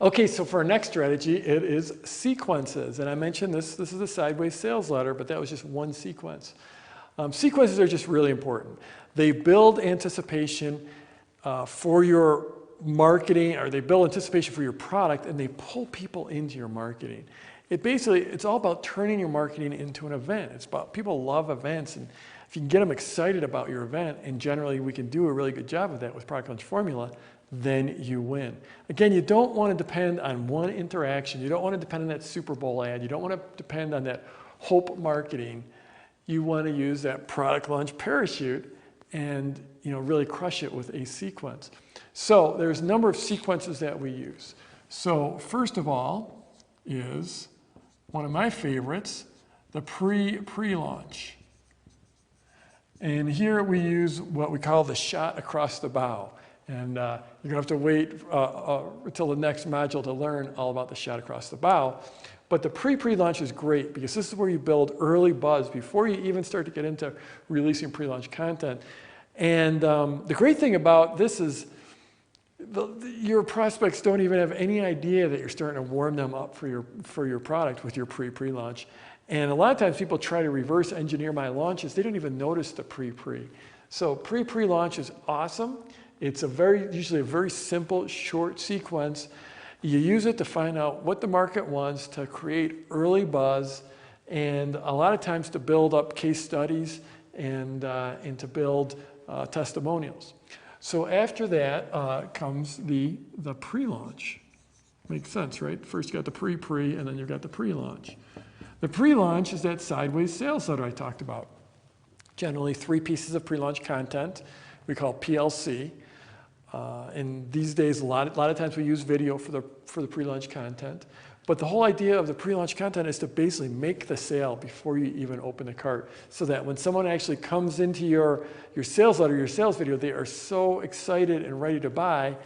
Okay, so for our next strategy, it is sequences. And I mentioned this is a sideways sales letter, but that was just one sequence. Sequences are just really important. They build anticipation for your marketing, or they build anticipation for your product, and they pull people into your marketing. It's all about turning your marketing into an event. It's about, people love events, and if you can get them excited about your event, and generally we can do a really good job of that with Product Launch Formula, then you win. Again, you don't want to depend on one interaction. You don't want to depend on that Super Bowl ad. You don't want to depend on that hope marketing. You want to use that product launch parachute and really crush it with a sequence. So there's a number of sequences that we use. So first of all is one of my favorites, the pre-launch. And here we use what we call the shot across the bow. And you're going to have to wait until the next module to learn all about the shot across the bow. But the pre-launch is great because this is where you build early buzz before you even start to get into releasing pre-launch content. And the great thing about this is your prospects don't even have any idea that you're starting to warm them up for your product with your pre-launch. And a lot of times people try to reverse engineer my launches. They don't even notice the pre-pre. So pre-launch is awesome. It's usually a very simple, short sequence. You use it to find out what the market wants, to create early buzz, and a lot of times to build up case studies and to build testimonials. So after that comes the pre-launch. Makes sense, right? First you got the pre-pre, and then you've got the pre-launch. The pre-launch is that sideways sales letter I talked about. Generally 3 pieces of pre-launch content we call PLC. And these days, a lot of times we use video for the pre-launch content. But the whole idea of the pre-launch content is to basically make the sale before you even open the cart, so that when someone actually comes into your sales letter, your sales video, they are so excited and ready to buy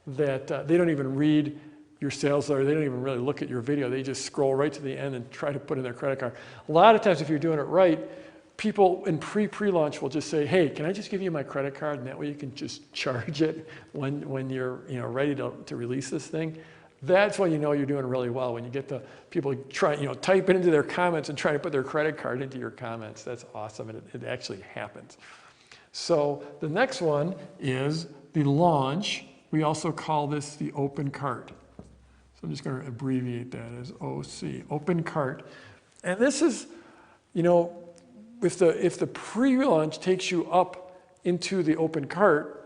that they don't even read your sales letter. They don't even really look at your video. They just scroll right to the end and try to put in their credit card. A lot of times, if you're doing it right, people in pre-launch will just say, hey, can I just give you my credit card? And that way you can just charge it when you're ready to release this thing. That's when you know you're doing really well, when you get the people type it into their comments and try to put their credit card into your comments. That's awesome, and it actually happens. So the next one is the launch. We also call this the open cart. So I'm just going to abbreviate that as OC, open cart. And this is, if the pre-launch takes you up into the open cart,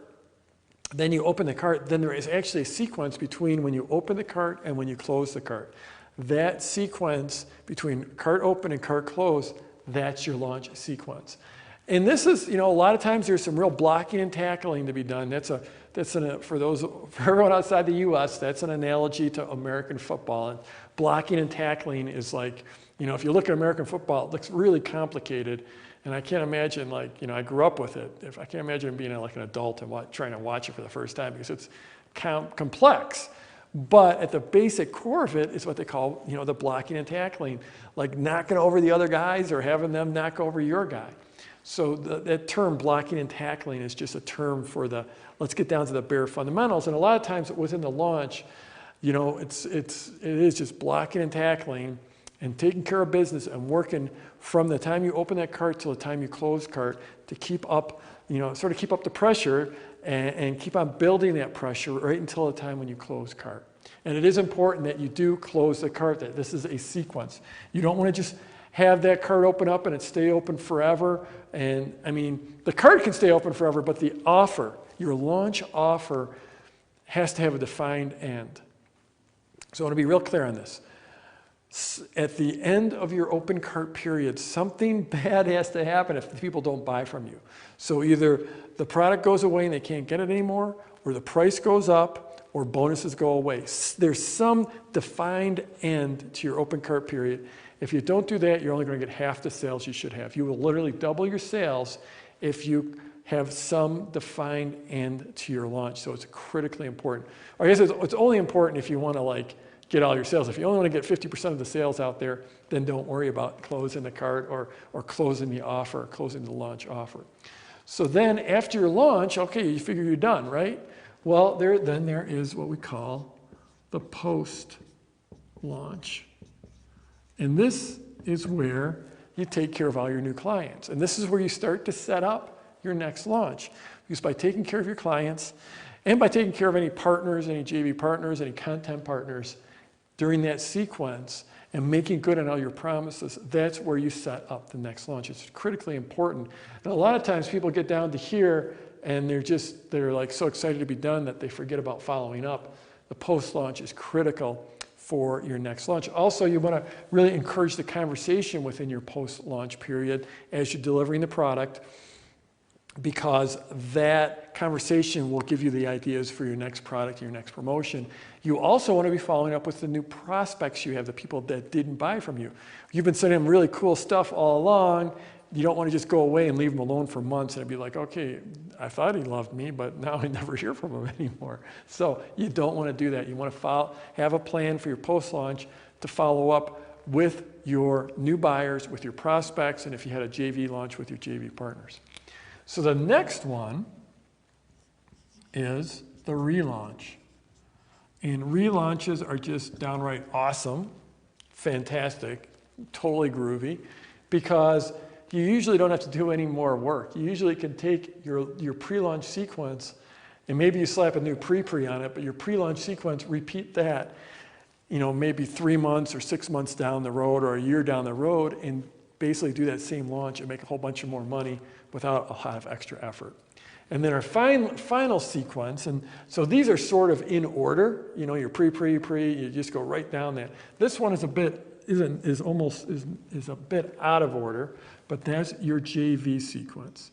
then you open the cart, then there is actually a sequence between when you open the cart and when you close the cart. That sequence between cart open and cart close, that's your launch sequence. And this is, a lot of times there's some real blocking and tackling to be done. For everyone outside the US, that's an analogy to American football. And blocking and tackling is like, if you look at American football, it looks really complicated. And I can't imagine, I grew up with it. I can't imagine being an adult and trying to watch it for the first time, because it's complex. But at the basic core of it is what they call, the blocking and tackling, like knocking over the other guys or having them knock over your guy. So that term blocking and tackling is just a term for let's get down to the bare fundamentals. And a lot of times within the launch, it is just blocking and tackling and taking care of business and working from the time you open that cart till the time you close cart to keep up, sort of keep up the pressure and keep on building that pressure right until the time when you close cart. And it is important that you do close the cart, that this is a sequence. You don't want to just have that cart open up and it stay open forever. And the cart can stay open forever, but the offer, your launch offer, has to have a defined end. So I want to be real clear on this. At the end of your open cart period, something bad has to happen if the people don't buy from you. So either the product goes away and they can't get it anymore, or the price goes up, or bonuses go away. There's some defined end to your open cart period. If you don't do that, you're only going to get half the sales you should have. You will literally double your sales if you have some defined end to your launch. So it's critically important. Or I guess it's only important if you want to get all your sales. If you only want to get 50% of the sales out there, then don't worry about closing the cart or closing the offer, closing the launch offer. So then after your launch, okay, you figure you're done, right? Well, then there is what we call the post-launch. And this is where you take care of all your new clients. And this is where you start to set up your next launch. Because by taking care of your clients and by taking care of any partners, any JV partners, any content partners during that sequence and making good on all your promises, that's where you set up the next launch. It's critically important. And a lot of times people get down to here and they're like so excited to be done that they forget about following up. The post-launch is critical for your next launch. Also, you want to really encourage the conversation within your post-launch period as you're delivering the product, because that conversation will give you the ideas for your next product, your next promotion. You also want to be following up with the new prospects you have, the people that didn't buy from you. You've been sending them really cool stuff all along. You don't want to just go away and leave them alone for months and be like, okay, I thought he loved me, but now I never hear from him anymore. So you don't want to do that. You want to have a plan for your post-launch to follow up with your new buyers, with your prospects, and if you had a JV launch, with your JV partners. So the next one is the relaunch. And relaunches are just downright awesome, fantastic, totally groovy, because you usually don't have to do any more work. You usually can take your pre-launch sequence and maybe you slap a new pre-pre on it, but your pre-launch sequence, repeat that, maybe 3 months or 6 months down the road or a year down the road, and basically do that same launch and make a whole bunch of more money without a lot of extra effort. And then our final sequence, and so these are sort of in order, your pre, you just go right down that. This one is a bit is a bit out of order, but that's your JV sequence.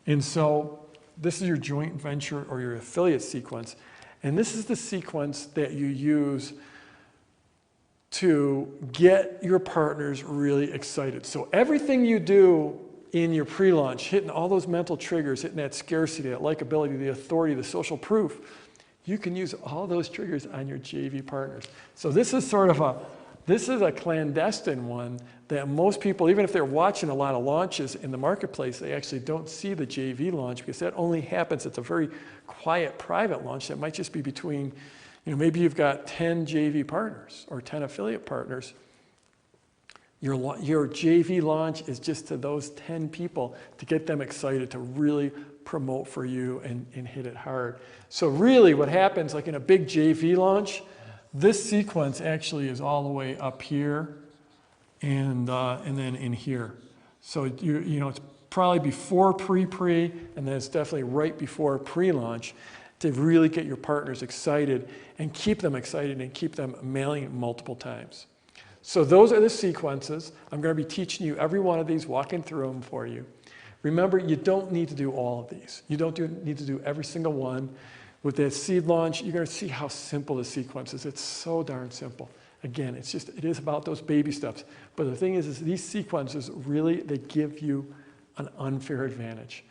And so this is your joint venture or your affiliate sequence. And this is the sequence that you use to get your partners really excited. So everything you do in your pre-launch, hitting all those mental triggers, hitting that scarcity, that likability, the authority, the social proof, you can use all those triggers on your JV partners. So this is a clandestine one that most people, even if they're watching a lot of launches in the marketplace, they actually don't see the JV launch, because that only happens, it's a very quiet private launch that might just be between, maybe you've got 10 JV partners or 10 affiliate partners. Your JV launch is just to those 10 people to get them excited, to really promote for you and hit it hard. So really what happens, like in a big JV launch, this sequence actually is all the way up here and then in here. So it's probably before pre, and then it's definitely right before pre-launch, to really get your partners excited and keep them excited and keep them mailing multiple times. So those are the sequences. I'm going to be teaching you every one of these, walking through them for you. Remember, you don't need to do all of these. You don't need to do every single one. With that seed launch, you're going to see how simple the sequence is. It's so darn simple. Again, it is about those baby steps. But the thing is these sequences really, they give you an unfair advantage.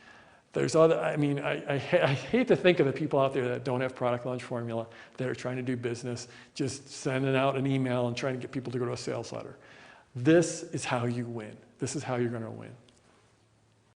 There's other, I hate to think of the people out there that don't have product launch formula, that are trying to do business, just sending out an email and trying to get people to go to a sales letter. This is how you win. This is how you're going to win.